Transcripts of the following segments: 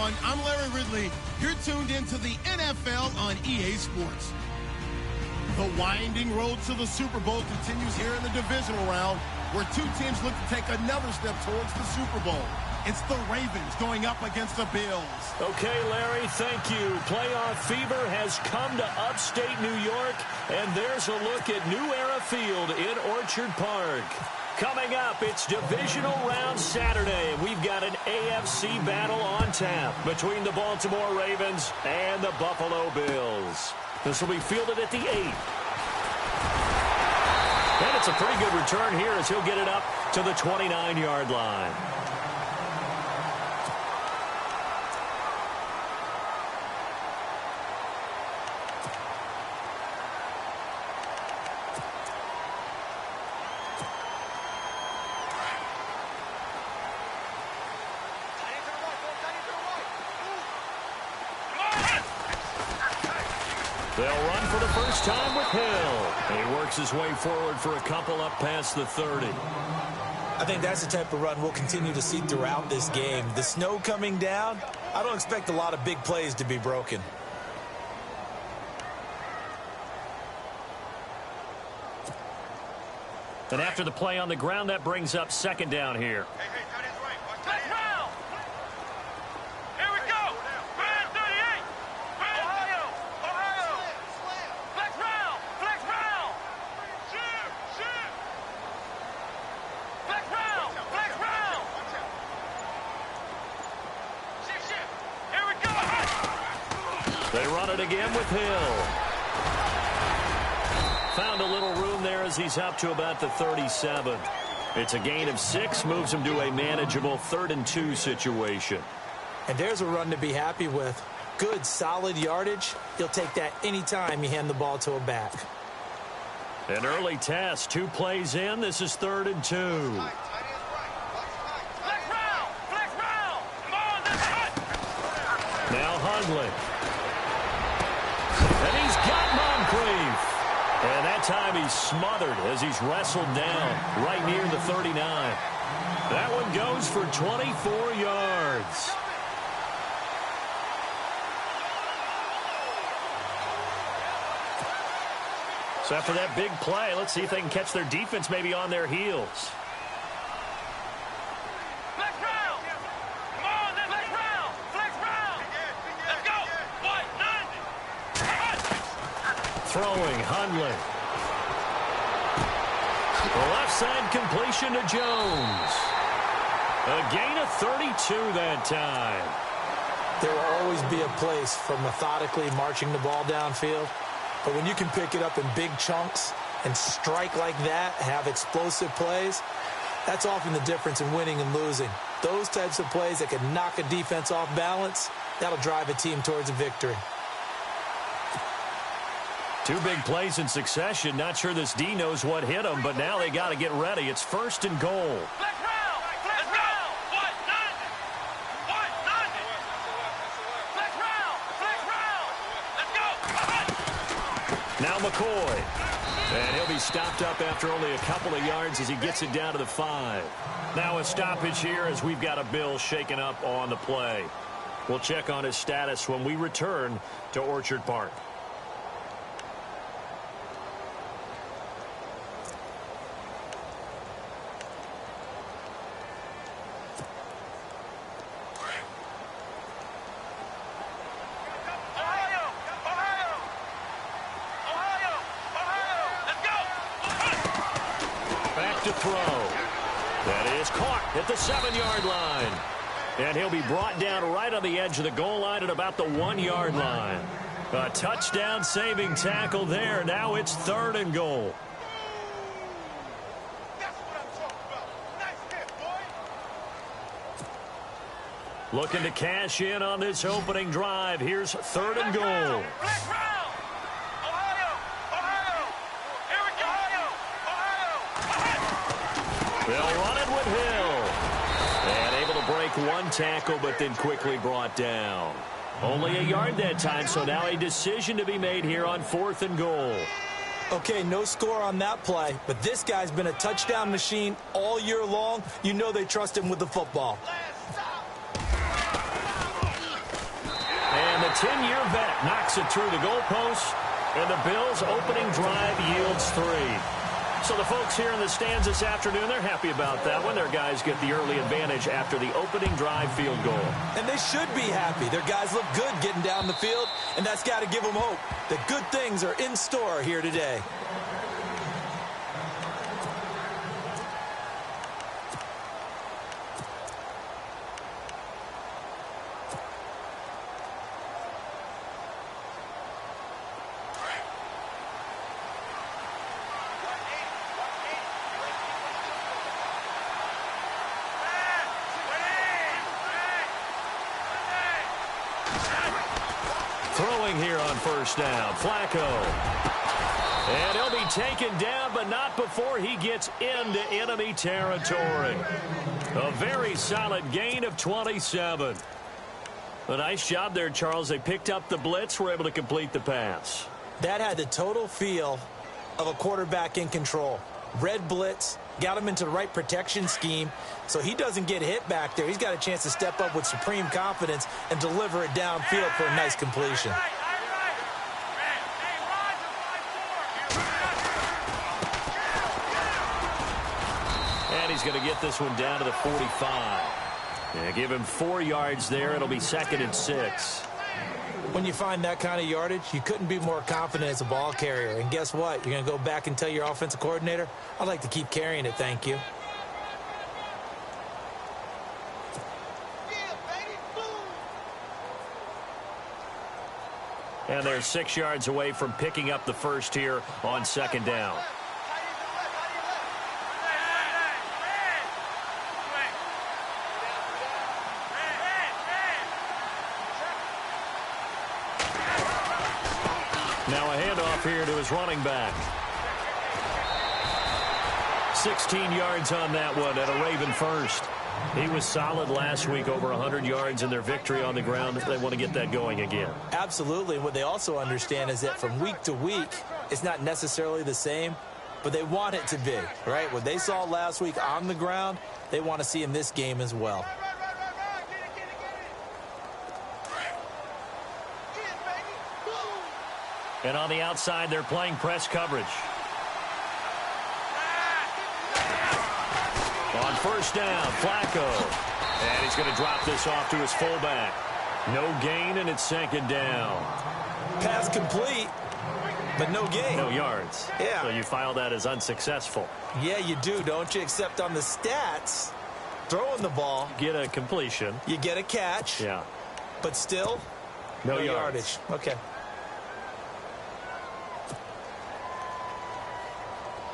everyone. I'm Larry Ridley. You're tuned into the NFL on EA Sports. The winding road to the Super Bowl continues here in the divisional round, where two teams look to take another step towards the Super Bowl. It's the Ravens going up against the Bills. Okay, Larry, thank you. Playoff fever has come to upstate New York, and there's a look at New Era Field in Orchard Park. Coming up, it's Divisional Round Saturday. We've got an AFC battle on tap between the Baltimore Ravens and the Buffalo Bills. This will be fielded at the 8. And it's a pretty good return here as he'll get it up to the 29-yard line. They'll run for the first time with Hill. He works his way forward for a couple up past the 30. I think that's the type of run we'll continue to see throughout this game. The snow coming down, I don't expect a lot of big plays to be broken. And after the play on the ground, that brings up second down here. They run it again with Hill. Found a little room there as he's up to about the 37. It's a gain of 6, moves him to a manageable 3rd and 2 situation. And there's a run to be happy with. Good, solid yardage. He'll take that anytime you hand the ball to a back. An early test, 2 plays in. This is 3rd and 2. Now Hundley. And he's got Moncrief. And that time he's smothered as he's wrestled down right near the 39. That one goes for 24 yards. So after that big play, let's see if they can catch their defense maybe on their heels. Throwing, Hundley. The left side completion to Jones. A gain of 32 that time. There will always be a place for methodically marching the ball downfield. But when you can pick it up in big chunks and strike like that, have explosive plays, that's often the difference in winning and losing. Those types of plays that can knock a defense off balance, that'll drive a team towards a victory. 2 big plays in succession. Not sure this D knows what hit him, but now they got to get ready. It's 1st and goal. Now McCoy. And he'll be stopped up after only a couple of yards as he gets it down to the 5. Now a stoppage here as we've got a Bill shaken up on the play. We'll check on his status when we return to Orchard Park. To throw. That is caught at the 7-yard line. And he'll be brought down right on the edge of the goal line at about the 1-yard line. A touchdown saving tackle there. Now it's 3rd and goal. Looking to cash in on this opening drive. Here's 3rd and goal. They'll run it with Hill. And able to break one tackle, but then quickly brought down. Only a yard that time, so now a decision to be made here on 4th and goal. Okay, no score on that play, but this guy's been a touchdown machine all year long. You know they trust him with the football. a 10-year vet knocks it through the goalpost, and the Bills' opening drive yields 3. So the folks here in the stands this afternoon, they're happy about that one. Their guys get the early advantage after the opening drive field goal. And they should be happy. Their guys look good getting down the field, and that's got to give them hope that good things are in store here today. Throwing here on first down, Flacco. And he'll be taken down, but not before he gets into enemy territory. A very solid gain of 27. A nice job there, Charles. They picked up the blitz, were able to complete the pass. That had the total feel of a quarterback in control. Red blitz, got him into the right protection scheme, so he doesn't get hit back there. He's got a chance to step up with supreme confidence and deliver it downfield for a nice completion. And he's going to get this one down to the 45. Yeah, give him 4 yards there. It'll be 2nd and 6. When you find that kind of yardage, you couldn't be more confident as a ball carrier. And guess what? You're going to go back and tell your offensive coordinator, I'd like to keep carrying it, thank you. And they're 6 yards away from picking up the first here on 2nd down. Now a handoff here to his running back. 16 yards on that one and a Raven first. He was solid last week, over 100 yards in their victory on the ground. They want to get that going again. Absolutely. And what they also understand is that from week to week, it's not necessarily the same, but they want it to be, right? What they saw last week on the ground, they want to see in this game as well. And on the outside, they're playing press coverage. On first down, Flacco. And he's going to drop this off to his fullback. No gain, and it's 2nd down. Pass complete, but no gain. No yards. Yeah. So you file that as unsuccessful. Yeah, you do, don't you? Except on the stats, throwing the ball. Get a completion. You get a catch. Yeah. But still, no yardage. Okay.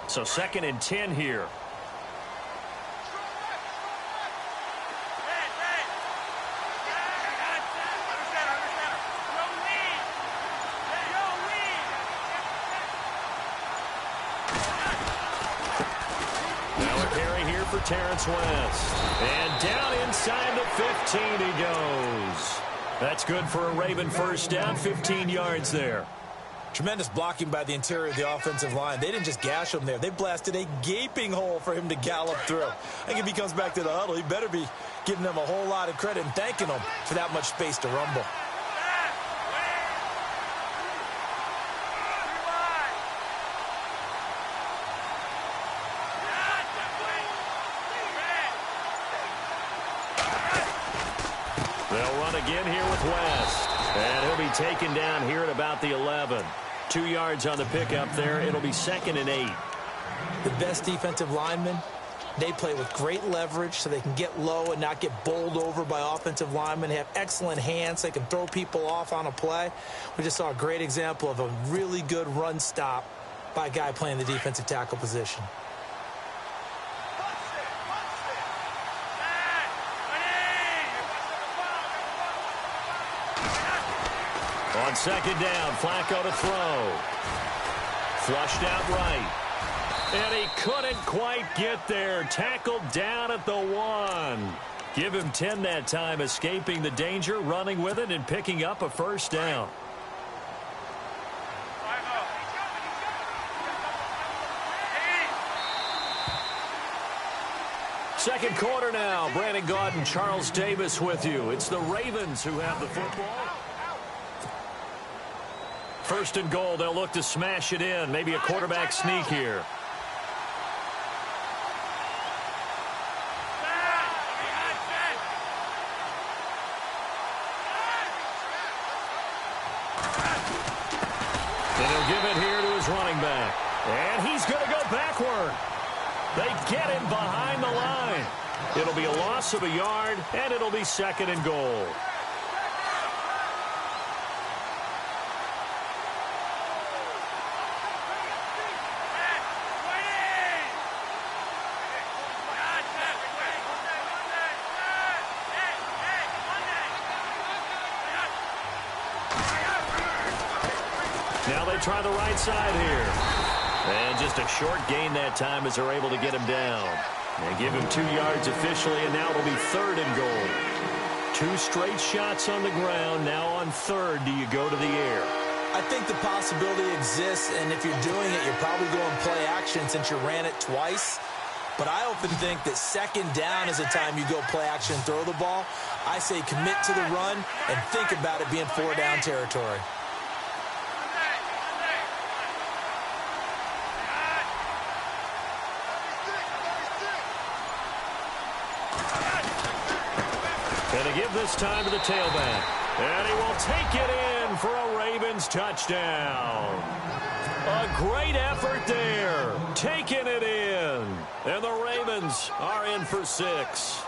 So 2nd and 10 here. Now a carry here for Terrence West. And down inside the 15 he goes. That's good for a Raven first down, 15 yards there. Tremendous blocking by the interior of the offensive line. They didn't just gash him there. They blasted a gaping hole for him to gallop through. I think if he comes back to the huddle, he better be giving them a whole lot of credit and thanking them for that much space to rumble. They'll run again here with West. And he'll be taken down here at about the 11. 2 yards on the pickup there. It'll be 2nd and 8. The best defensive linemen, they play with great leverage so they can get low and not get bowled over by offensive linemen. They have excellent hands. They can throw people off on a play. We just saw a great example of a really good run stop by a guy playing the defensive tackle position. On 2nd down, Flacco to throw. Flushed out right. And he couldn't quite get there. Tackled down at the 1. Give him 10 that time, escaping the danger, running with it, and picking up a first down. Second quarter now. Brandon Gaudin, Charles Davis with you. It's the Ravens who have the football. First and goal, they'll look to smash it in. Maybe a quarterback sneak here. And he'll give it here to his running back. And he's going to go backward. They get him behind the line. It'll be a loss of a yard, and it'll be second and goal. Now they try the right side here. And just a short gain that time as they're able to get him down. They give him 2 yards officially, and now it'll be third and goal. 2 straight shots on the ground. Now on third, do you go to the air? I think the possibility exists, and if you're doing it, you're probably going play action since you ran it twice. But I often think that second down is the time you go play action and throw the ball. I say commit to the run and think about it being 4-down territory. And to give this time to the tailback. And he will take it in for a Ravens touchdown. A great effort there. Taking it in. And the Ravens are in for 6.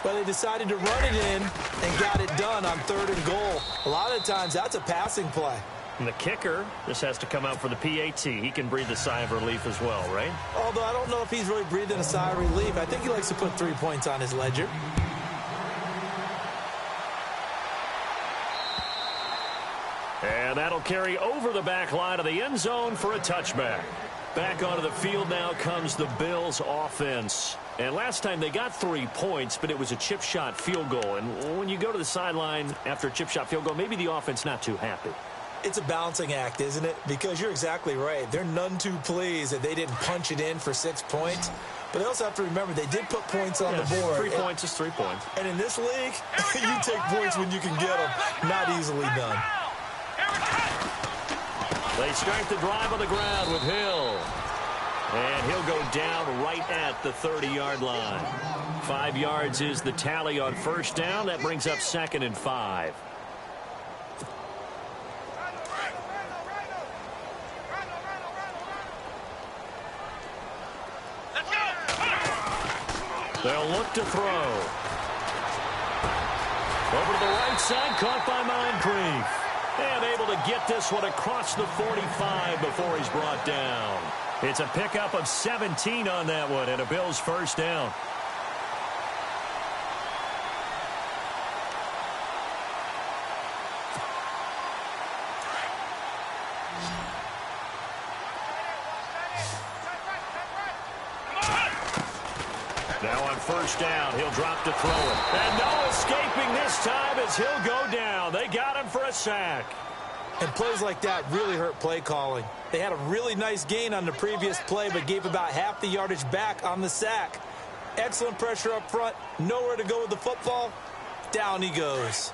But they decided to run it in and got it done on third and goal. A lot of times that's a passing play. And the kicker just has to come out for the PAT. He can breathe a sigh of relief as well, right? Although I don't know if he's really breathing a sigh of relief. I think he likes to put 3 points on his ledger. And that'll carry over the back line of the end zone for a touchback. Back onto the field now comes the Bills offense. And last time they got 3 points, but it was a chip shot field goal. And when you go to the sideline after a chip shot field goal, maybe the offense not too happy. It's a balancing act, isn't it? Because you're exactly right. They're none too pleased that they didn't punch it in for 6 points. But they also have to remember they did put points on the board. 3 points is 3 points. And in this league, you take points when you can get them. Not easily done. They start the drive on the ground with Hill. And he'll go down right at the 30-yard line. 5 yards is the tally on first down. That brings up second and 5. They'll look to throw. Over to the right side, caught by Moncrief. And able to get this one across the 45 before he's brought down. It's a pickup of 17 on that one and a Bills first down. Now on first down, he'll drop to throw it. And no escaping this time as he'll go down. They got him for a sack. And plays like that really hurt play calling. They had a really nice gain on the previous play, but gave about half the yardage back on the sack. Excellent pressure up front. Nowhere to go with the football. Down he goes.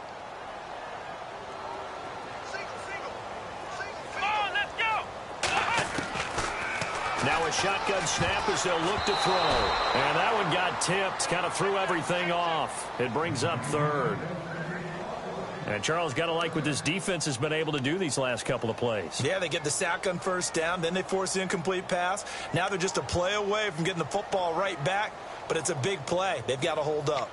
Now a shotgun snap as they'll look to throw. And that one got tipped. Kind of threw everything off. It brings up third. And Charles, got to like what this defense has been able to do these last couple of plays. Yeah, they get the sack on first down. Then they force the incomplete pass. Now they're just a play away from getting the football right back. But it's a big play. They've got to hold up.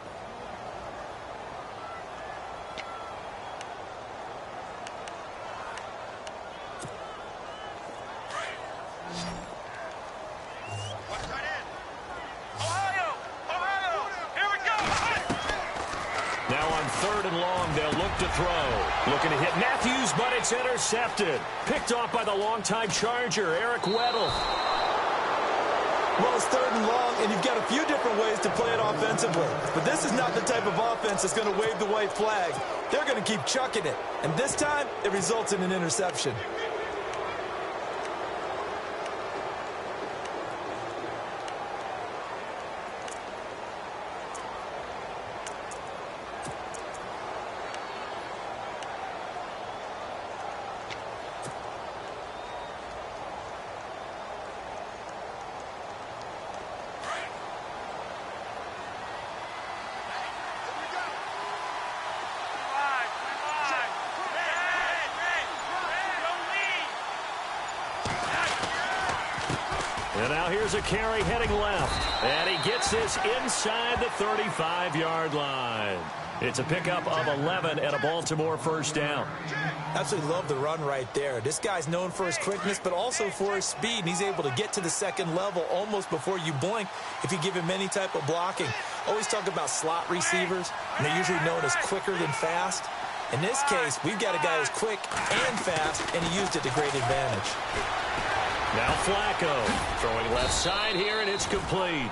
Third and long, they'll look to throw. Looking to hit Matthews, but it's intercepted. Picked off by the longtime Charger, Eric Weddle. Well, it's third and long, and you've got a few different ways to play it offensively. But this is not the type of offense that's going to wave the white flag. They're going to keep chucking it. And this time, it results in an interception. And now here's a carry heading left. And he gets this inside the 35-yard line. It's a pickup of 11 and a Baltimore first down. Absolutely love the run right there. This guy's known for his quickness, but also for his speed. And he's able to get to the second level almost before you blink if you give him any type of blocking. Always talk about slot receivers, and they're usually known as quicker than fast. In this case, we've got a guy who's quick and fast, and he used it to great advantage. Now Flacco throwing left side here, and it's complete.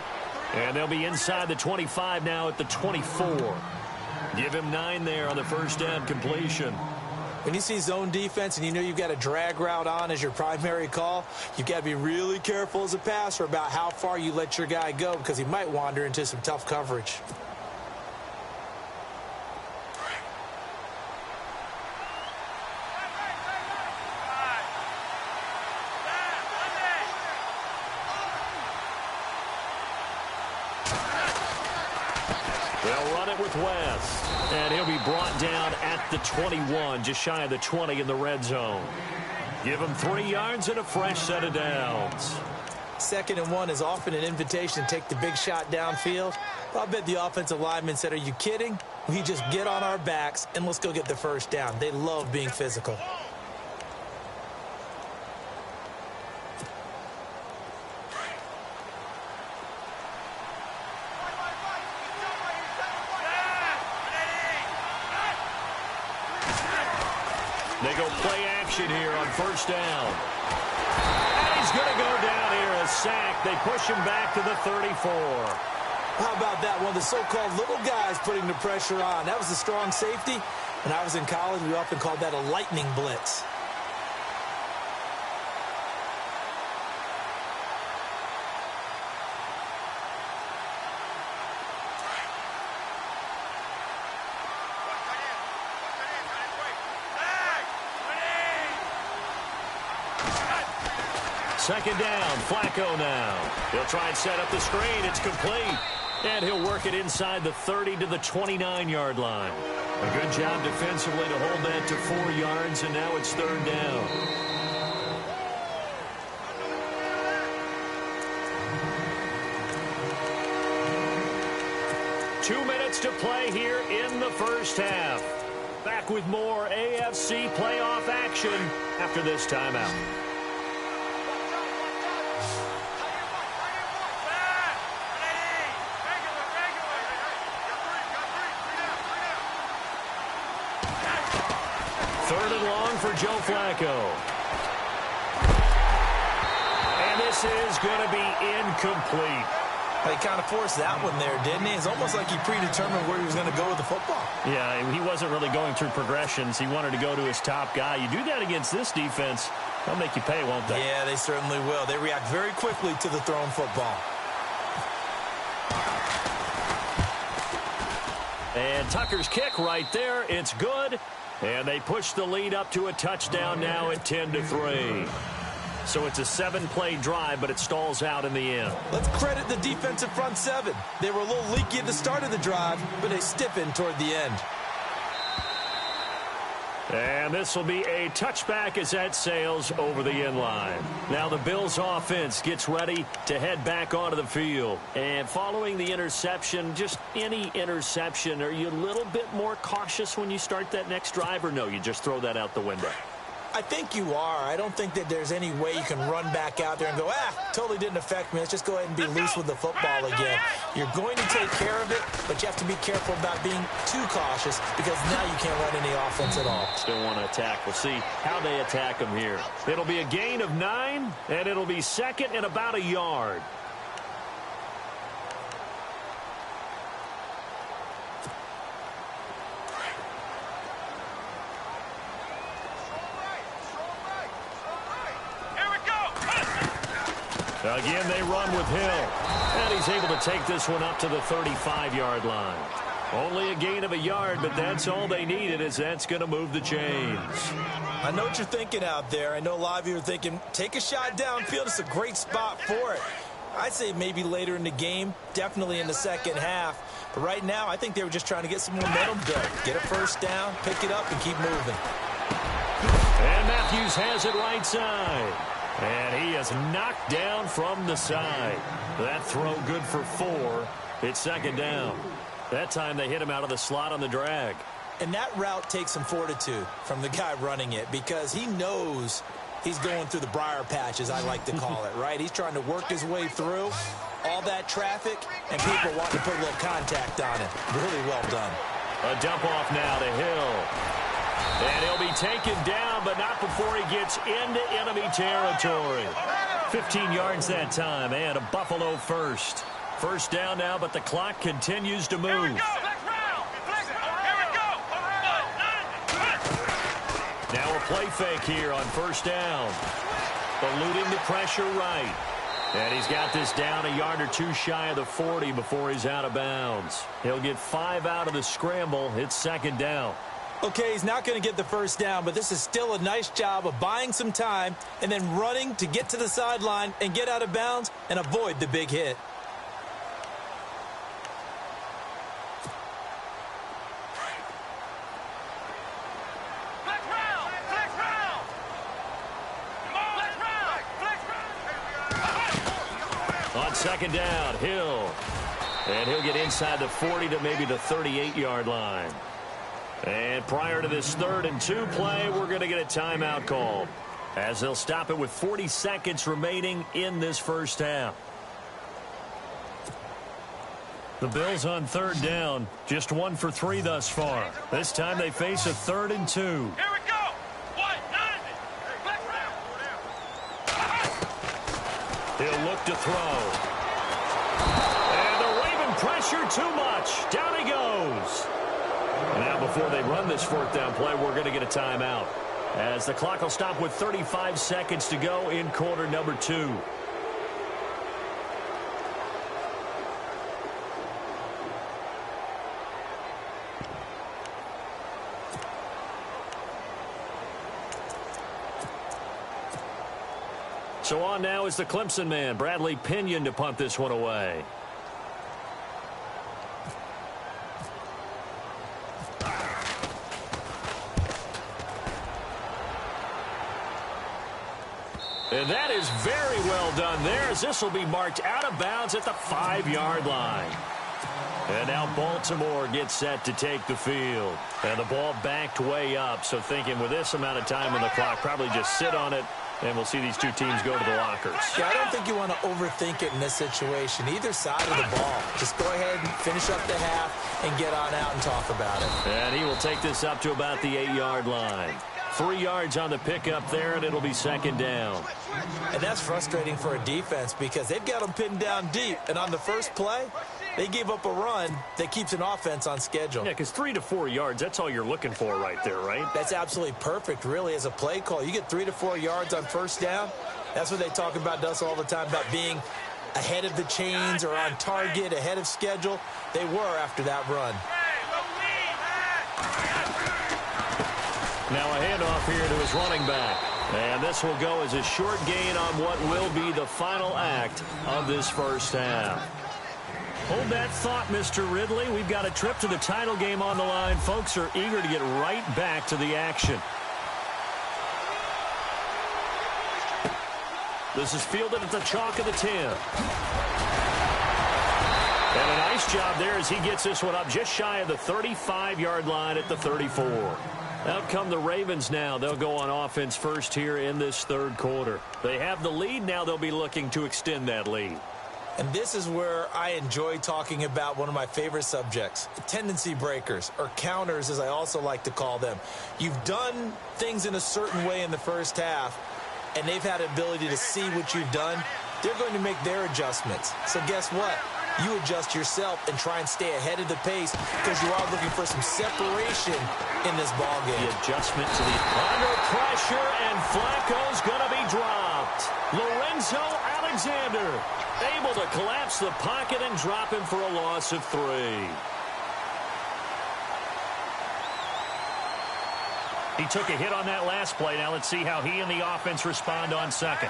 And they'll be inside the 25 now at the 24. Give him 9 there on the first down completion. When you see zone defense and you know you've got a drag route on as your primary call, you've got to be really careful as a passer about how far you let your guy go because he might wander into some tough coverage. They'll run it with West. And he'll be brought down at the 21, just shy of the 20 in the red zone. Give him 3 yards and a fresh set of downs. 2nd and 1 is often an invitation to take the big shot downfield. But I bet the offensive lineman said, are you kidding? We just get on our backs and let's go get the first down. They love being physical. They go play action here on first down. And he's going to go down here, a sack. They push him back to the 34. How about that? One of the so-called little guys putting the pressure on. That was a strong safety. When I was in college, we often called that a lightning blitz. Second down, Flacco now. He'll try and set up the screen. It's complete. And he'll work it inside the 30 to the 29-yard line. A good job defensively to hold that to 4 yards, and now it's 3rd down. Two minutes to play here in the first half. Back with more AFC playoff action after this timeout. Third and long for Joe Flacco. And this is going to be incomplete. He kind of forced that one there, didn't he? It's almost like he predetermined where he was going to go with the football. Yeah, he wasn't really going through progressions. He wanted to go to his top guy. You do that against this defense, they'll make you pay, won't they? Yeah, they certainly will. They react very quickly to the thrown football. And Tucker's kick right there. It's good. And they push the lead up to a touchdown now at 10-3. So it's a 7-play drive, but it stalls out in the end. Let's credit the defensive front seven. They were a little leaky at the start of the drive, but they stiffened toward the end. And this will be a touchback as that sails over the end line. Now the Bills offense gets ready to head back onto the field. And following the interception, just any interception, are you a little bit more cautious when you start that next drive, or no, you just throw that out the window? I think you are. I don't think that there's any way you can run back out there and go, totally didn't affect me. Let's just go ahead and be loose with the football again. You're going to take care of it, but you have to be careful about being too cautious because now you can't run any offense at all. Still want to attack. We'll see how they attack them here. It'll be a gain of 9, and it'll be second and about a yard. Again, they run with Hill. And he's able to take this one up to the 35-yard line. Only a gain of a yard, but that's all they needed, as that's going to move the chains. I know what you're thinking out there. I know a lot of you are thinking, take a shot downfield. It's a great spot for it. I'd say maybe later in the game, definitely in the second half. But right now, I think they were just trying to get some momentum built. Get a first down, pick it up, and keep moving. And Matthews has it right side. And he is knocked down from the side. That throw good for 4. It's second down. That time they hit him out of the slot on the drag. And that route takes some fortitude from the guy running it because he knows he's going through the briar patch, as I like to call it, right? He's trying to work his way through all that traffic, and people want to put a little contact on it. Really well done. A dump off now to Hill. And he'll be taken down, but not before he gets into enemy territory. 15 yards that time, and a Buffalo first. First down now, but the clock continues to move. Now a play fake here on first down. Eluding the pressure right. And he's got this down a yard or two shy of the 40 before he's out of bounds. He'll get 5 out of the scramble. It's second down. Okay, he's not going to get the first down, but this is still a nice job of buying some time and then running to get to the sideline and get out of bounds and avoid the big hit. On second down, Hill. And he'll get inside the 40 to maybe the 38-yard line. And prior to this 3rd and 2 play, we're going to get a timeout called, as they'll stop it with 40 seconds remaining in this first half. The Bills on 3rd down, just 1 for 3 thus far. This time they face a 3rd and 2. Here we go. He'll look to throw. And the Raven pressure too much. Down he goes. Now before they run this 4th down play, we're going to get a timeout, as the clock will stop with 35 seconds to go in quarter number 2. So on now is the Clemson man, Bradley Pinion, to punt this one away. And that is very well done there, as this will be marked out of bounds at the 5-yard line. And now Baltimore gets set to take the field. And the ball backed way up, so thinking with this amount of time on the clock, probably just sit on it, and we'll see these two teams go to the lockers. Yeah, I don't think you want to overthink it in this situation. Either side of the ball. Just go ahead and finish up the half and get on out and talk about it. And he will take this up to about the 8-yard line. 3 yards on the pickup there, and it'll be second down. And that's frustrating for a defense because they've got them pinned down deep. And on the first play, they gave up a run that keeps an offense on schedule. Yeah, because 3 to 4 yards, that's all you're looking for right there, right? That's absolutely perfect, really, as a play call. You get 3 to 4 yards on first down. That's what they talk about us all the time, about being ahead of the chains or on target, ahead of schedule. They were after that run. Now a handoff here to his running back. And this will go as a short gain on what will be the final act of this first half. Hold that thought, Mr. Ridley. We've got a trip to the title game on the line. Folks are eager to get right back to the action. This is fielded at the chalk of the 10. And a nice job there as he gets this one up just shy of the 35-yard line at the 34. Out come the Ravens now. They'll go on offense first here in this 3rd quarter. They have the lead. Now they'll be looking to extend that lead. And this is where I enjoy talking about one of my favorite subjects, tendency breakers, or counters, as I also like to call them. You've done things in a certain way in the first half, and they've had the ability to see what you've done. They're going to make their adjustments. So guess what? You adjust yourself and try and stay ahead of the pace because you are looking for some separation in this ballgame. The adjustment to the under pressure, and Flacco's going to be dropped. Lorenzo Alexander able to collapse the pocket and drop him for a loss of 3. He took a hit on that last play. Now let's see how he and the offense respond on second.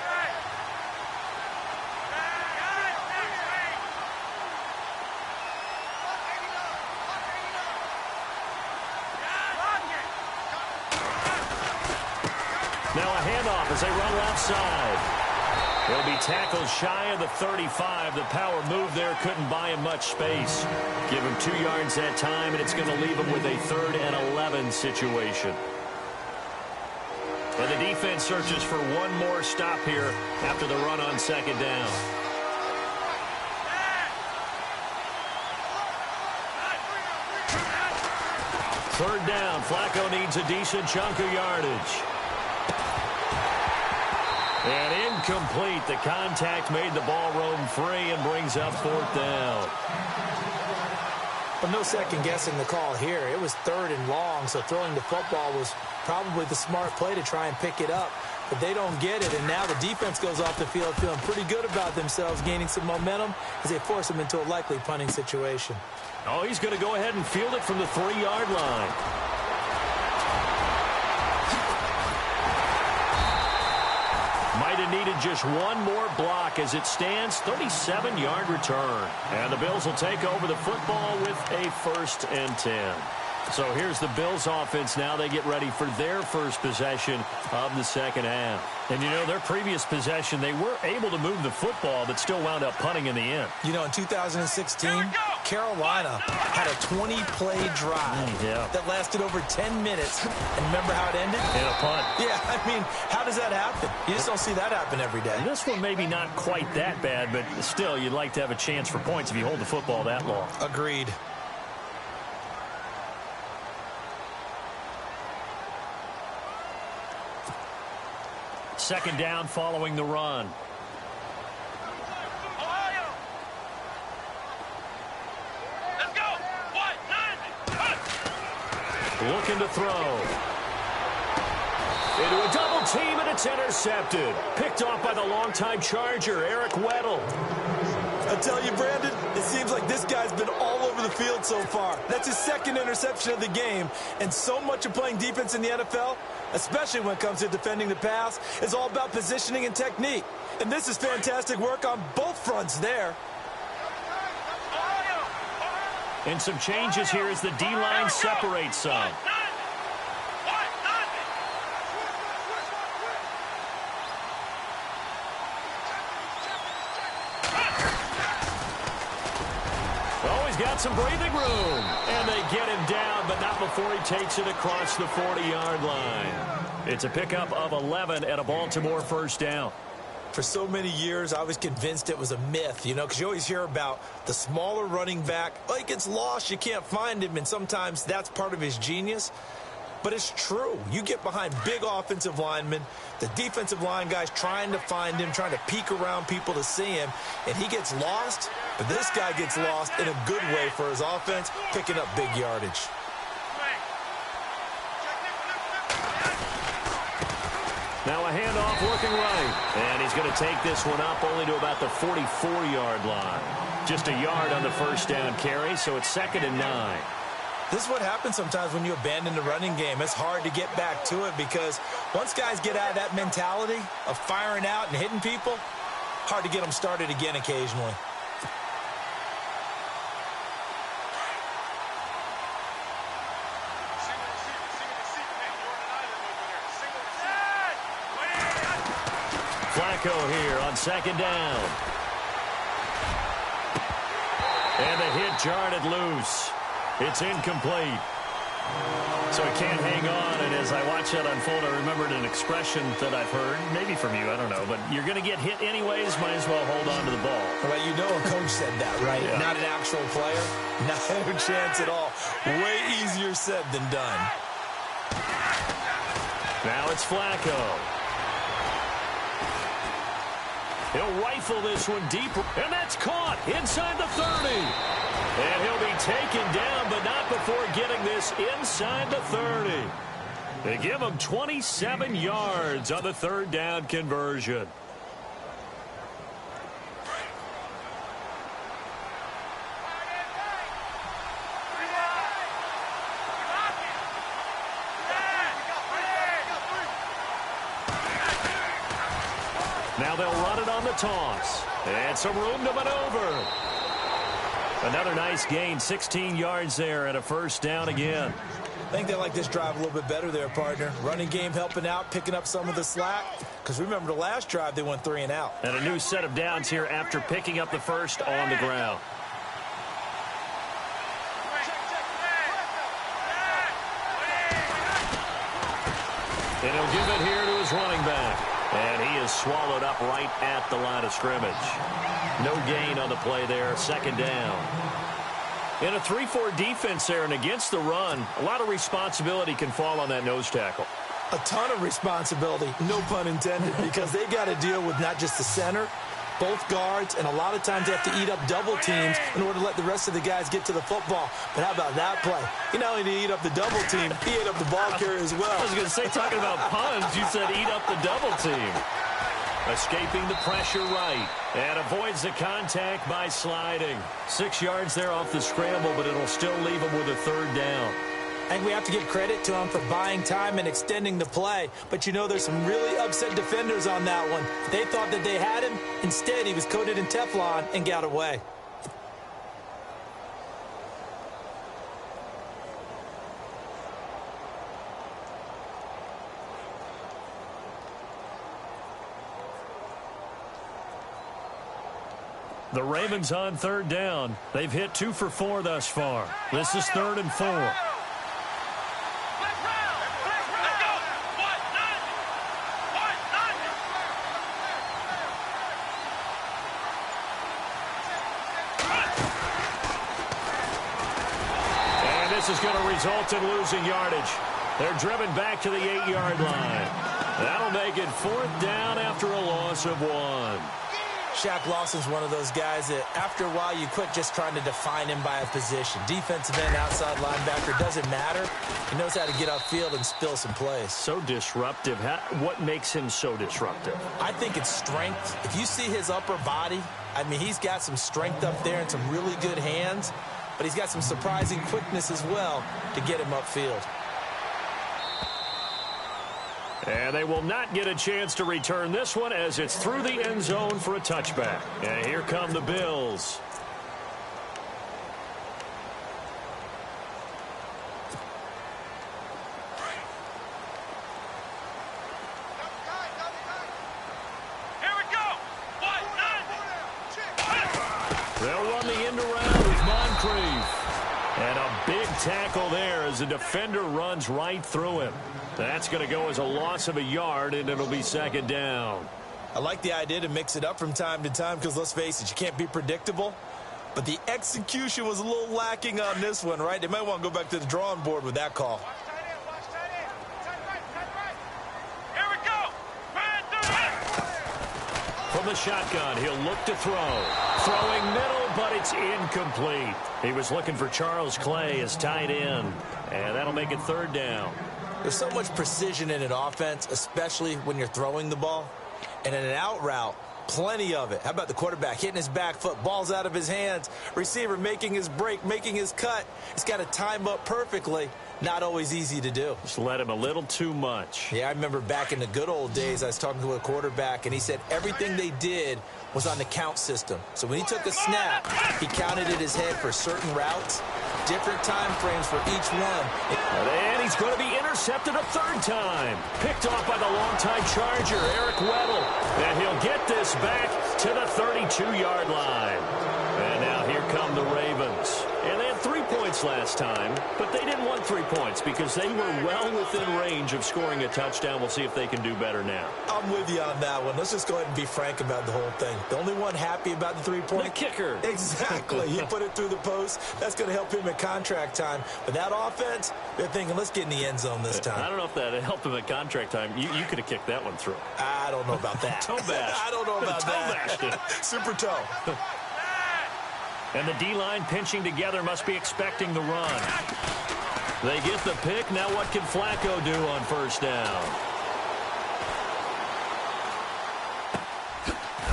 Now a handoff as they run left side. He'll be tackled shy of the 35. The power move there couldn't buy him much space. Give him 2 yards that time, and it's going to leave him with a 3rd and 11 situation. And the defense searches for one more stop here after the run on 2nd down. Third down, Flacco needs a decent chunk of yardage. And incomplete. The contact made the ball roam free and brings up 4th down. But no second guessing the call here. It was 3rd and long, so throwing the football was probably the smart play to try and pick it up. But they don't get it, and now the defense goes off the field feeling pretty good about themselves, gaining some momentum as they force them into a likely punting situation. Oh, he's going to go ahead and field it from the 3-yard line. Might have needed just one more block. As it stands, 37-yard return. And the Bills will take over the football with a 1st and 10. So here's the Bills offense now. They get ready for their first possession of the 2nd half. And, you know, their previous possession, they were able to move the football, but still wound up punting in the end. You know, in 2016, Carolina had a 20-play drive that lasted over 10 minutes. And remember how it ended? In a punt. Yeah, I mean, how does that happen? You just don't see that happen every day. This one maybe not quite that bad, but still, you'd like to have a chance for points if you hold the football that long. Agreed. Second down following the run. Let's go. 1-9. Looking to throw. Into a double team, and it's intercepted. Picked off by the longtime Charger, Eric Weddle. I tell you, Brandon, it seems like this guy's been all over the field so far. That's his 2nd interception of the game. And so much of playing defense in the NFL, especially when it comes to defending the pass, is all about positioning and technique. And this is fantastic work on both fronts there. And some changes here as the D-line separates some. Got some breathing room. And they get him down, but not before he takes it across the 40-yard line. It's a pickup of 11 and a Baltimore 1st down. For so many years, I was convinced it was a myth, you know, because you always hear about the smaller running back. Oh, he gets lost, you can't find him, and sometimes that's part of his genius. But it's true. You get behind big offensive linemen, the defensive line guys trying to find him, trying to peek around people to see him, and he gets lost. But this guy gets lost in a good way for his offense, picking up big yardage. Now a handoff working right. And he's going to take this one up only to about the 44-yard line. Just a yard on the 1st down carry, so it's 2nd and 9. This is what happens sometimes when you abandon the running game. It's hard to get back to it because once guys get out of that mentality of firing out and hitting people, hard to get them started again occasionally. Flacco here on 2nd down. And the hit jarred it loose. It's incomplete. So he can't hang on, and as I watch that unfold, I remembered an expression that I've heard, maybe from you, I don't know, but you're going to get hit anyways, might as well hold on to the ball. Well, you know a coach said that, right? Yeah. Not an actual player. No chance at all. Way easier said than done. Now it's Flacco. He'll rifle this one deep, and that's caught inside the 30. And he'll be taken down, but not before getting this inside the 30. They give him 27 yards on the 3rd down conversion. Now they'll run it on the toss. And some room to maneuver. Another nice gain, 16 yards there and a 1st down again. I think they like this drive a little bit better there, partner. Running game helping out, picking up some of the slack. Because remember, the last drive, they went 3 and out. And a new set of downs here after picking up the first on the ground. And he'll give it here to his running back. And he is swallowed up right at the line of scrimmage. No gain on the play there, second down. In a 3-4 defense there and against the run, a lot of responsibility can fall on that nose tackle. A ton of responsibility, no pun intended, because they got to deal with not just the center, both guards, and a lot of times they have to eat up double teams in order to let the rest of the guys get to the football. But how about that play? He not only did he eat up the double team, he ate up the ball carrier as well. I was going to say, talking about puns, you said eat up the double team. Escaping the pressure right. And avoids the contact by sliding. 6 yards there off the scramble, but it'll still leave him with a third down. I think we have to give credit to him for buying time and extending the play. But you know, there's some really upset defenders on that one. They thought that they had him. Instead, he was coated in Teflon and got away. The Ravens on third down. They've hit 2 for 4 thus far. This is 3rd and 4. And this is going to result in losing yardage. They're driven back to the 8-yard line. That'll make it 4th down after a loss of 1. Shaq Lawson's one of those guys that after a while you quit just trying to define him by a position. Defensive end, outside linebacker, doesn't matter. He knows how to get upfield and spill some plays. So disruptive. What makes him so disruptive? I think it's strength. If you see his upper body, I mean, he's got some strength up there and some really good hands, but he's got some surprising quickness as well to get him upfield. And they will not get a chance to return this one as it's through the end zone for a touchback. And here come the Bills. Here we go. They'll run the end around with Moncrief. And a big tackle there as the defender runs right through him. That's going to go as a loss of a yard, and it'll be second down. I like the idea to mix it up from time to time because, let's face it, you can't be predictable. But the execution was a little lacking on this one, right? They might want to go back to the drawing board with that call. Here we go. From the shotgun, he'll look to throw. Throwing middle, but it's incomplete. He was looking for Charles Clay as tight end, and that'll make it third down. There's so much precision in an offense, especially when you're throwing the ball. And in an out route, plenty of it. How about the quarterback hitting his back foot, balls out of his hands, receiver making his break, making his cut. He's got to time up perfectly. Not always easy to do. Just let him a little too much. Yeah, I remember back in the good old days, I was talking to a quarterback, and he said everything they did was on the count system. So when he took a snap, he counted in his head for certain routes, different time frames for each one. And he's going to be intercepted a third time. Picked off by the longtime Charger, Eric Weddle. And he'll get this back to the 32-yard line. And now here come the Ravens. And they had 3 points last time, but they didn't want 3 points because they were well within range of scoring a touchdown. We'll see if they can do better now. I'm with you on that one. Let's just go ahead and be frank about the whole thing. The only one happy about the 3-point? The kicker. Exactly. He put it through the post. That's going to help him at contract time. But that offense, they're thinking, let's get in the end zone this time. I don't know if that helped him at contract time. You could have kicked that one through. I don't know about that. Toe bash. I don't know about that. Toe bashed it. Super toe. And the D-line pinching together must be expecting the run. They get the pick. Now what can Flacco do on first down?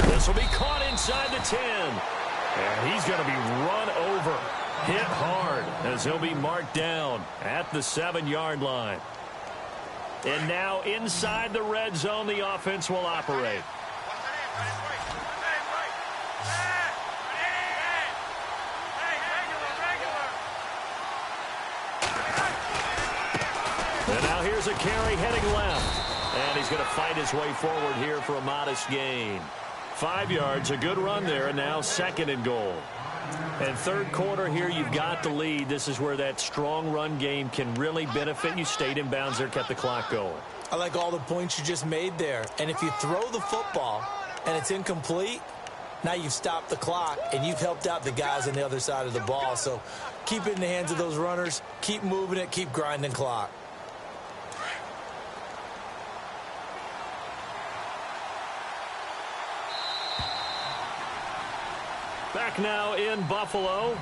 This will be caught inside the 10. And he's going to be run over. Hit hard as he'll be marked down at the 7-yard line. And now inside the red zone, the offense will operate. And now here's a carry heading left. And he's going to fight his way forward here for a modest gain. 5 yards, a good run there, and now 2nd and goal. And third quarter here, you've got the lead. This is where that strong run game can really benefit you. Stayed in bounds there, kept the clock going. I like all the points you just made there. And if you throw the football and it's incomplete, now you've stopped the clock and you've helped out the guys on the other side of the ball. So keep it in the hands of those runners. Keep moving it. Keep grinding clock. Back now in Buffalo.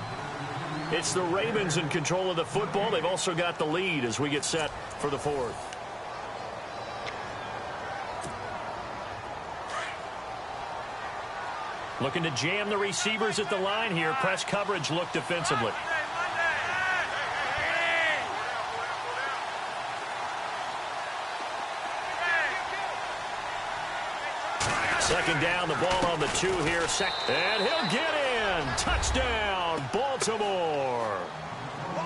It's the Ravens in control of the football. They've also got the lead as we get set for the 4th. Looking to jam the receivers at the line here. Press coverage look defensively. Second down, the ball on the 2 here. And he'll get in. Touchdown, Baltimore.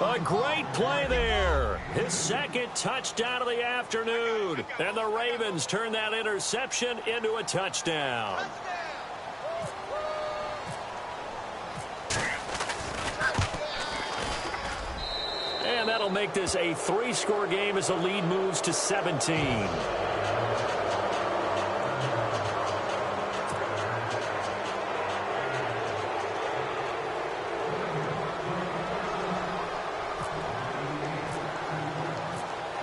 A great play there. His 2nd touchdown of the afternoon. And the Ravens turn that interception into a touchdown. And that'll make this a 3-score game as the lead moves to 17.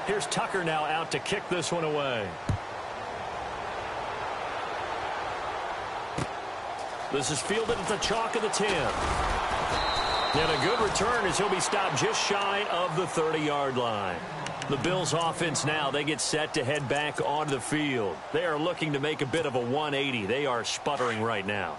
Here's Tucker now out to kick this one away. This is fielded at the chalk of the 10. And a good return as he'll be stopped just shy of the 30-yard line. The Bills offense now, they get set to head back onto the field. They are looking to make a bit of a 180. They are sputtering right now.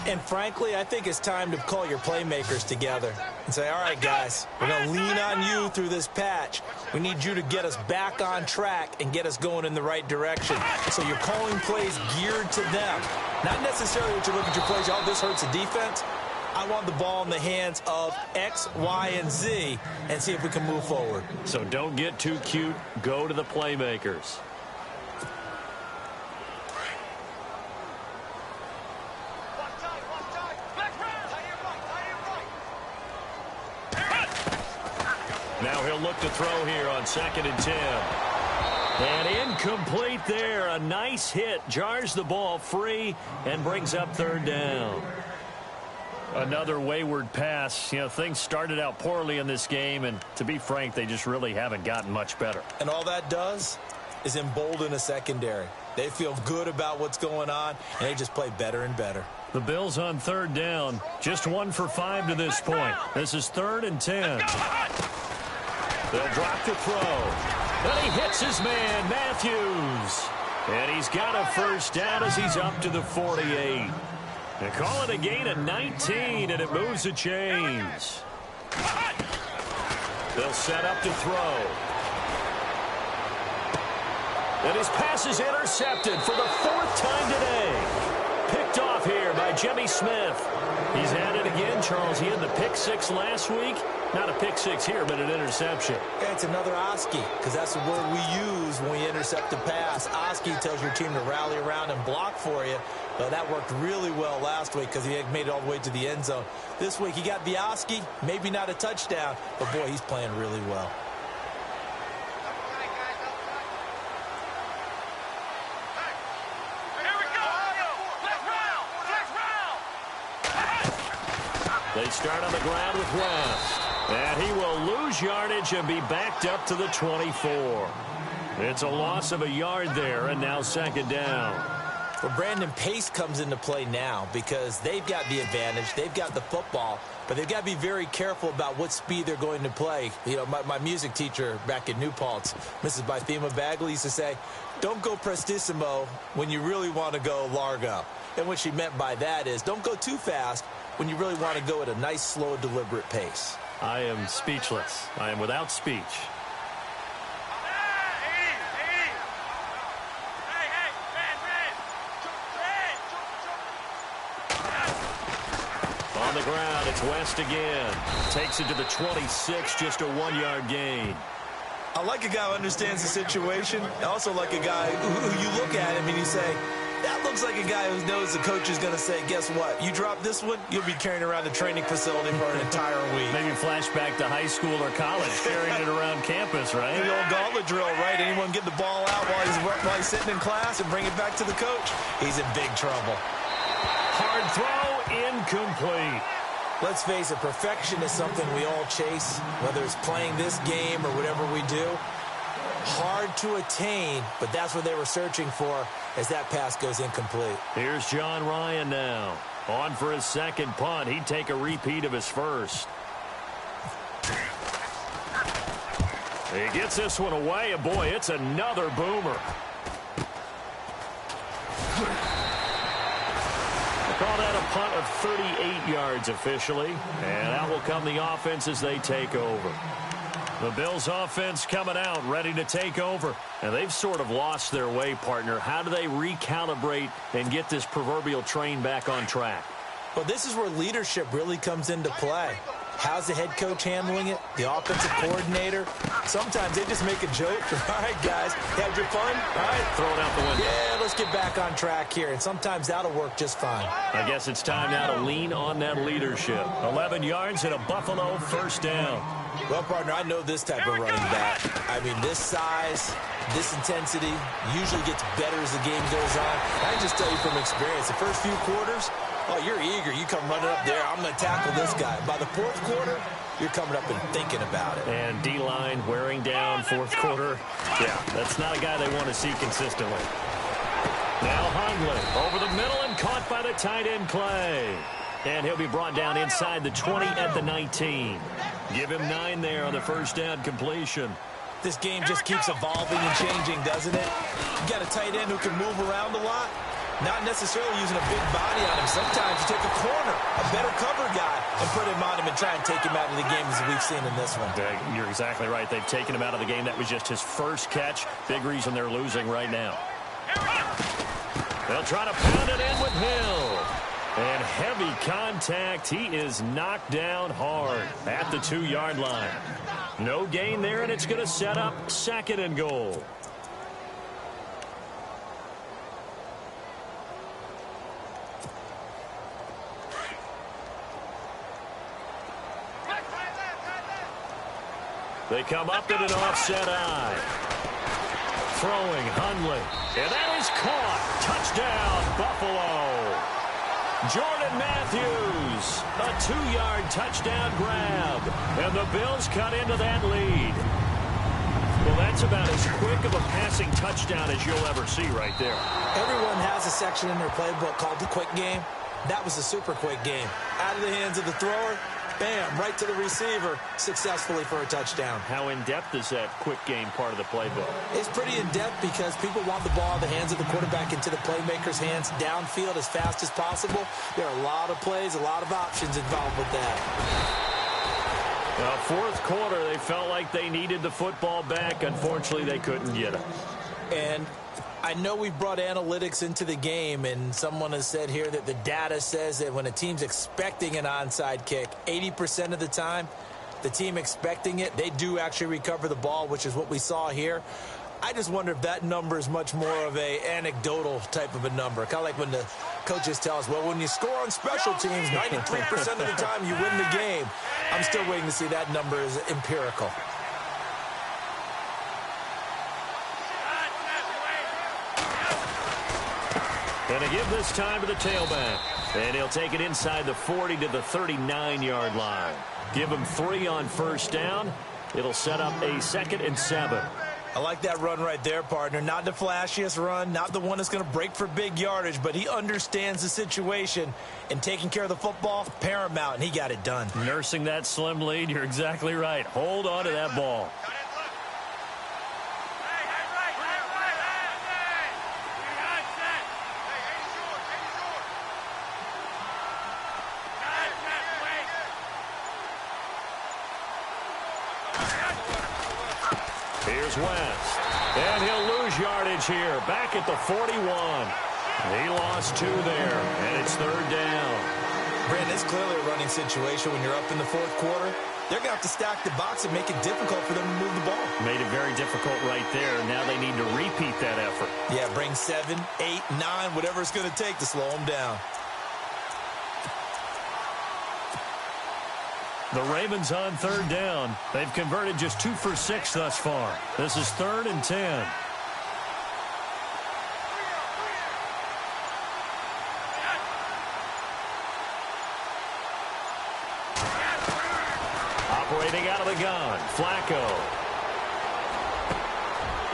And frankly, I think it's time to call your playmakers together and say, all right, guys, we're going to lean on you through this patch. We need you to get us back on track and get us going in the right direction. So you're calling plays geared to them. Not necessarily what you look at your plays, oh, this hurts the defense. I want the ball in the hands of X, Y, and Z and see if we can move forward. So don't get too cute. Go to the playmakers. Now he'll look to throw here on 2nd and 10. And incomplete there. A nice hit. Jars the ball free and brings up 3rd down. Another wayward pass. You know, things started out poorly in this game, and to be frank, they just really haven't gotten much better. And all that does is embolden a secondary. They feel good about what's going on, and they just play better and better. The Bills on 3rd down. Just 1 for 5 to this point. This is 3rd and 10. They'll drop to throw. And he hits his man, Matthews. And he's got a first down as he's up to the 48. They call it a gain of 19, and it moves the chains. They'll set up to throw. And his pass is intercepted for the 4th time today. Picked off here by Jimmy Smith. He's had it again, Charles. He had the pick 6 last week. Not a pick 6 here, but an interception. Yeah, it's another Oski, because that's the word we use when we intercept the pass. Oski tells your team to rally around and block for you. But that worked really well last week because he had made it all the way to the end zone. This week he got the Oski, maybe not a touchdown, but boy, he's playing really well. They start on the ground with West. And he will lose yardage and be backed up to the 24. It's a loss of a yard there, and now 2nd down. Well, Brandon, pace comes into play now because they've got the advantage. They've got the football, but they've got to be very careful about what speed they're going to play. You know, my music teacher back in New Paltz, Mrs. Bythema Bagley, used to say, don't go prestissimo when you really want to go largo. And what she meant by that is don't go too fast when you really want to go at a nice, slow, deliberate pace. I am speechless. I am without speech. On the ground, it's West again. Takes it to the 26, just a 1-yard gain. I like a guy who understands the situation. I also like a guy who you look at him and you say, that looks like a guy who knows the coach is going to say, guess what? You drop this one, you'll be carrying around the training facility for an entire week. Maybe flashback to high school or college, carrying it around campus, right? The old gauntlet drill, right? Anyone get the ball out while he's sitting in class and bring it back to the coach? He's in big trouble. Hard throw, incomplete. Let's face it, perfection is something we all chase, whether it's playing this game or whatever we do. Hard to attain, but that's what they were searching for as that pass goes incomplete. Here's John Ryan now. On for his second punt. He'd take a repeat of his first. He gets this one away, and boy, it's another boomer. Call that a punt of 38 yards officially, and out will come the offense as they take over. The Bills offense coming out, ready to take over. And they've sort of lost their way, partner. How do they recalibrate and get this proverbial train back on track? Well, this is where leadership really comes into play. How's the head coach handling it? The offensive coordinator? Sometimes they just make a joke. All right, guys, had your fun? All right, throw it out the window. Yeah, let's get back on track here. And sometimes that'll work just fine. I guess it's time now to lean on that leadership. 11 yards and a Buffalo first down. Well, partner, I know this type of running back. I mean, this size, this intensity usually gets better as the game goes on. I can just tell you from experience, the first few quarters, oh, you're eager. You come running up there. I'm going to tackle this guy. By the fourth quarter, you're coming up and thinking about it. And D-line wearing down fourth quarter. Yeah, that's not a guy they want to see consistently. Now Hundley over the middle and caught by the tight end Clay. And he'll be brought down inside the 20 at the 19. Give him 9 there on the first down completion. This game just keeps evolving and changing, doesn't it? You got a tight end who can move around a lot. Not necessarily using a big body on him. Sometimes you take a corner, a better cover guy, and put him on him and try and take him out of the game as we've seen in this one. You're exactly right. They've taken him out of the game. That was just his first catch. Big reason they're losing right now. They'll try to pound it in with Hill. And heavy contact. He is knocked down hard at the 2-yard line. No gain there, and it's going to set up 2nd and goal. They come up in an offset eye. Throwing Hundley. And that is caught. Touchdown, Buffalo. Jordan Matthews, a 2-yard touchdown grab. And the Bills cut into that lead. Well, that's about as quick of a passing touchdown as you'll ever see right there. Everyone has a section in their playbook called the quick game. That was a super quick game. Out of the hands of the thrower, bam, right to the receiver, successfully for a touchdown. How in-depth is that quick game part of the playbook? It's pretty in-depth because people want the ball in the hands of the quarterback into the playmaker's hands downfield as fast as possible. There are a lot of plays, a lot of options involved with that. Well, fourth quarter, they felt like they needed the football back. Unfortunately, they couldn't get it. And I know we brought analytics into the game, and someone has said here that the data says that when a team's expecting an onside kick, 80% of the time, the team expecting it, they do actually recover the ball, which is what we saw here. I just wonder if that number is much more of a anecdotal type of a number. Kind of like when the coaches tell us, well, when you score on special teams, 93% of the time you win the game. I'm still waiting to see that number is empirical. And to give this time to the tailback. And he'll take it inside the 40 to the 39-yard line. Give him 3 on first down. It'll set up a 2nd and 7. I like that run right there, partner. Not the flashiest run, not the one that's going to break for big yardage, but he understands the situation, and taking care of the football, paramount, and he got it done. Nursing that slim lead, you're exactly right. Hold on to that ball. Here's West. And he'll lose yardage here. Back at the 41. He lost 2 there, and it's 3rd down. Brandon, it's clearly a running situation when you're up in the fourth quarter. they're going to have to stack the box and make it difficult for them to move the ball. Made it very difficult right there. Now they need to repeat that effort. Yeah, bring 7, 8, 9, whatever it's going to take to slow them down. The Ravens on third down. They've converted just 2 for 6 thus far. This is 3rd and 10. Operating out of the gun, Flacco.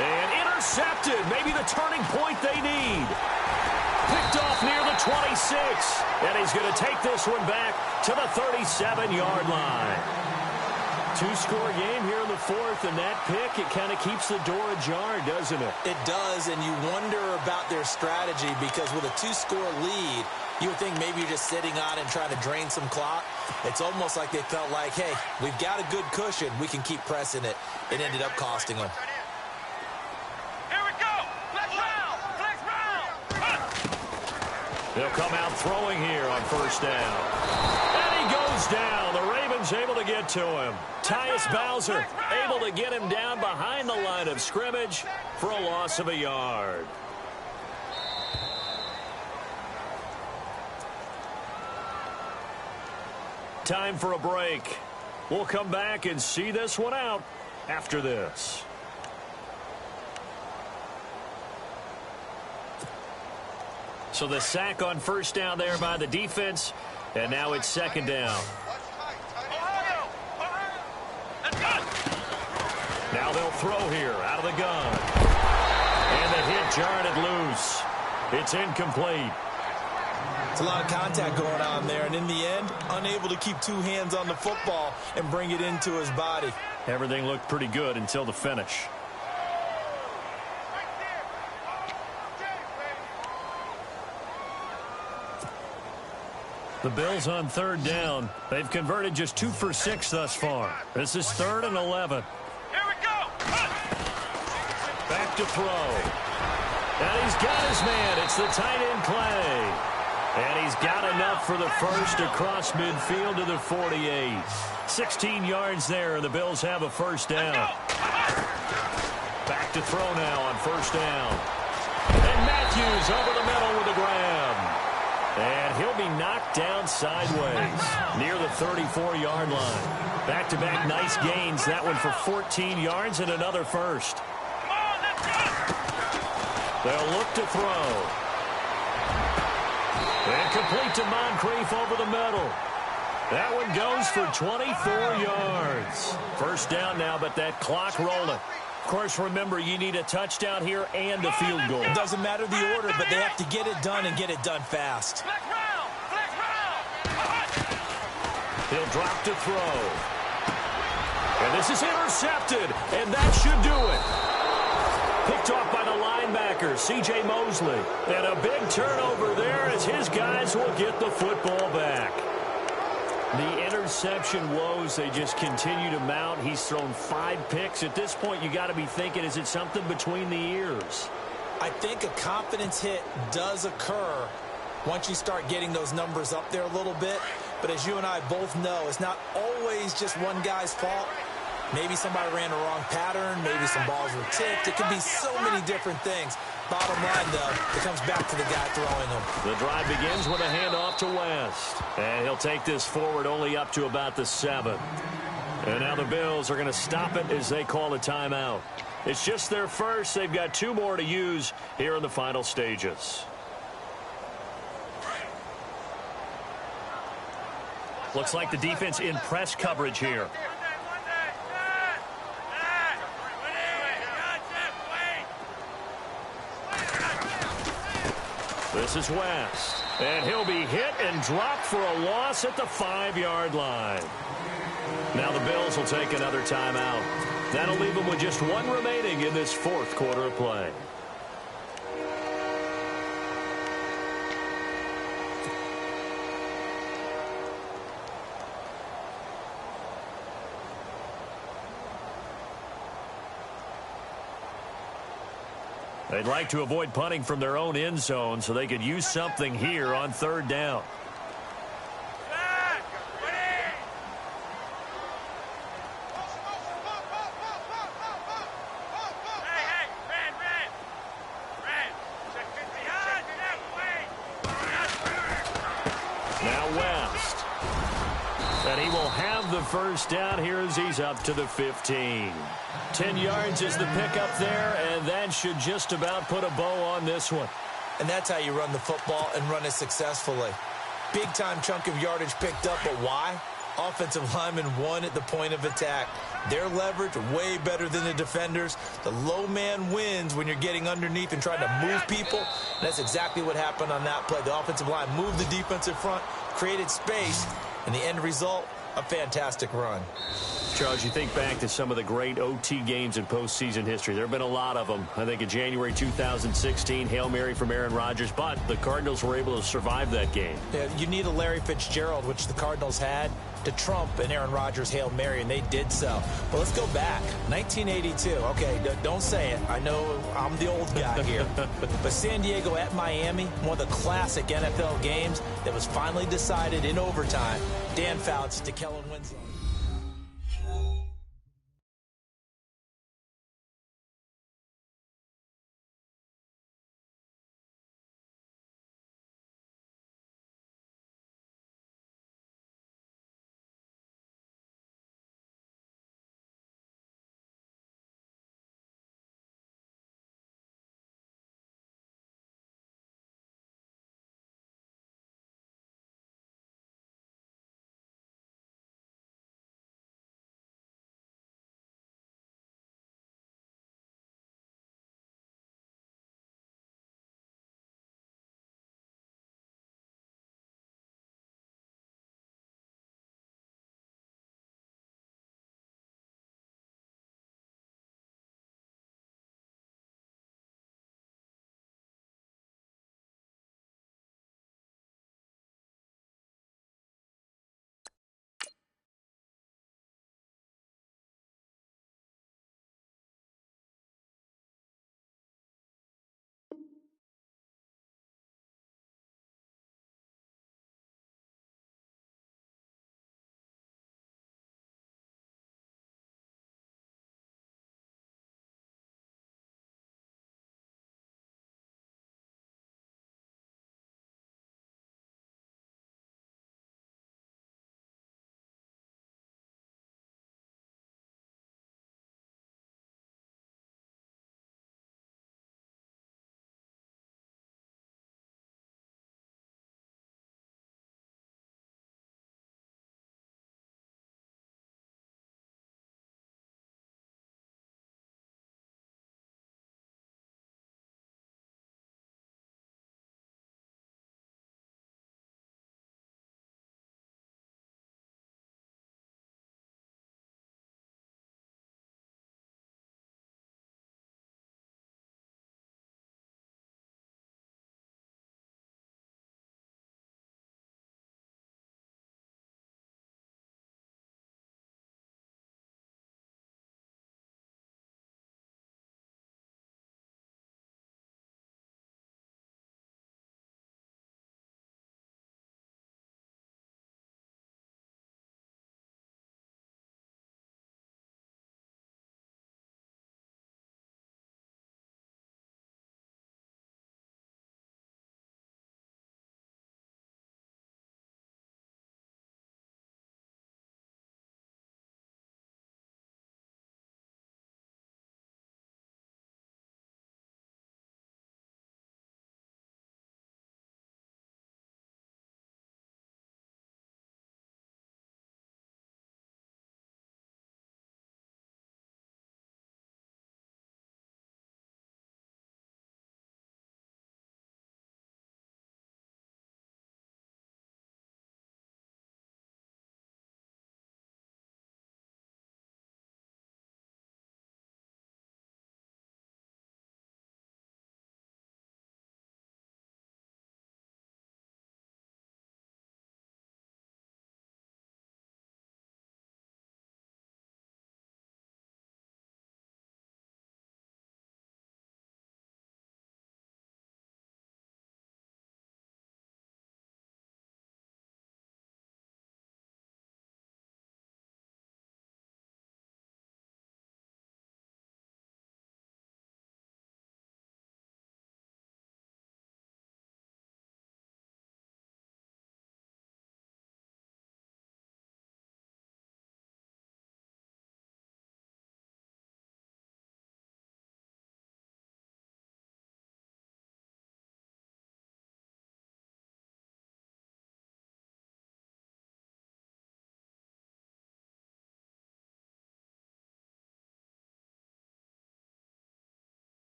And intercepted. Maybe the turning point they need. Picked off near the 26. And he's going to take this one back to the 37-yard line. 2-score game here in the 4th, and that pick, it kind of keeps the door ajar, doesn't it? It does, and you wonder about their strategy because with a 2-score lead, you would think maybe you're just sitting on and trying to drain some clock. It's almost like they felt like, hey, we've got a good cushion. We can keep pressing it. It ended up costing them. Here we go. Flex round. Flex round. They'll come out throwing here on 1st down. And he goes down. The Ravens able to get to him. Tyus Bowser able to get him down behind the line of scrimmage for a loss of a yard. Time for a break. We'll come back and see this one out after this. So the sack on 1st down there by the defense, and now it's 2nd down. Now they'll throw here out of the gun. And the hit jarred it loose. It's incomplete. It's a lot of contact going on there, and in the end, unable to keep 2 hands on the football and bring it into his body. Everything looked pretty good until the finish. The Bills on 3rd down. They've converted just 2 for 6 thus far. This is 3rd and 11. Here we go. Back to throw. And he's got his man. It's the tight end Clay. And he's got enough for the first across midfield to the 48. 16 yards there, and the Bills have a 1st down. Back to throw now on 1st down. And Matthews over the middle with a grab. And he'll be knocked down sideways near the 34-yard line. Back-to-back nice gains. That one for 14 yards and another 1st. They'll look to throw. And complete to Moncrief over the middle. That one goes for 24 yards. 1st down now, but that clock rolling. Of course, remember, you need a touchdown here and a field goal. It doesn't matter the order, but they have to get it done and get it done fast. He'll drop to throw. And this is intercepted, and that should do it. Picked off by the linebacker, C.J. Mosley. And a big turnover there as his guys will get the football back. The interception woes, they just continue to mount. He's thrown 5 picks. At this point, you got to be thinking, is it something between the ears? I think a confidence hit does occur once you start getting those numbers up there a little bit. But as you and I both know, it's not always just one guy's fault. Maybe somebody ran the wrong pattern. Maybe some balls were tipped. It could be so many different things. Bottom line, though, it comes back to the guy throwing them. The drive begins with a handoff to West. And he'll take this forward only up to about the 7. And now the Bills are going to stop it as they call a timeout. It's just their first. They've got 2 more to use here in the final stages. Looks like the defense in press coverage here. This is West. And he'll be hit and dropped for a loss at the 5-yard line. Now the Bills will take another timeout. That'll leave them with just 1 remaining in this 4th quarter of play. They'd like to avoid punting from their own end zone so they could use something here on 3rd down. And he will have the first down here as he's up to the 15. 10 yards is the pickup there, and that should just about put a bow on this one. And that's how you run the football and run it successfully. Big-time chunk of yardage picked up, but why? Offensive linemen won at the point of attack. Their leverage way better than the defenders. The low man wins when you're getting underneath and trying to move people. And that's exactly what happened on that play. The offensive line moved the defensive front, created space, and the end result, a fantastic run. Charles, you think back to some of the great OT games in postseason history. There have been a lot of them. I think in January 2016, Hail Mary from Aaron Rodgers, but the Cardinals were able to survive that game. Yeah, you need a Larry Fitzgerald, which the Cardinals had, to trump an Aaron Rodgers Hail Mary, and they did so. But let's go back. 1982. Okay, don't say it. I know I'm the old guy here. But San Diego at Miami, one of the classic NFL games that was finally decided in overtime. Dan Fouts to Kellen Winslow.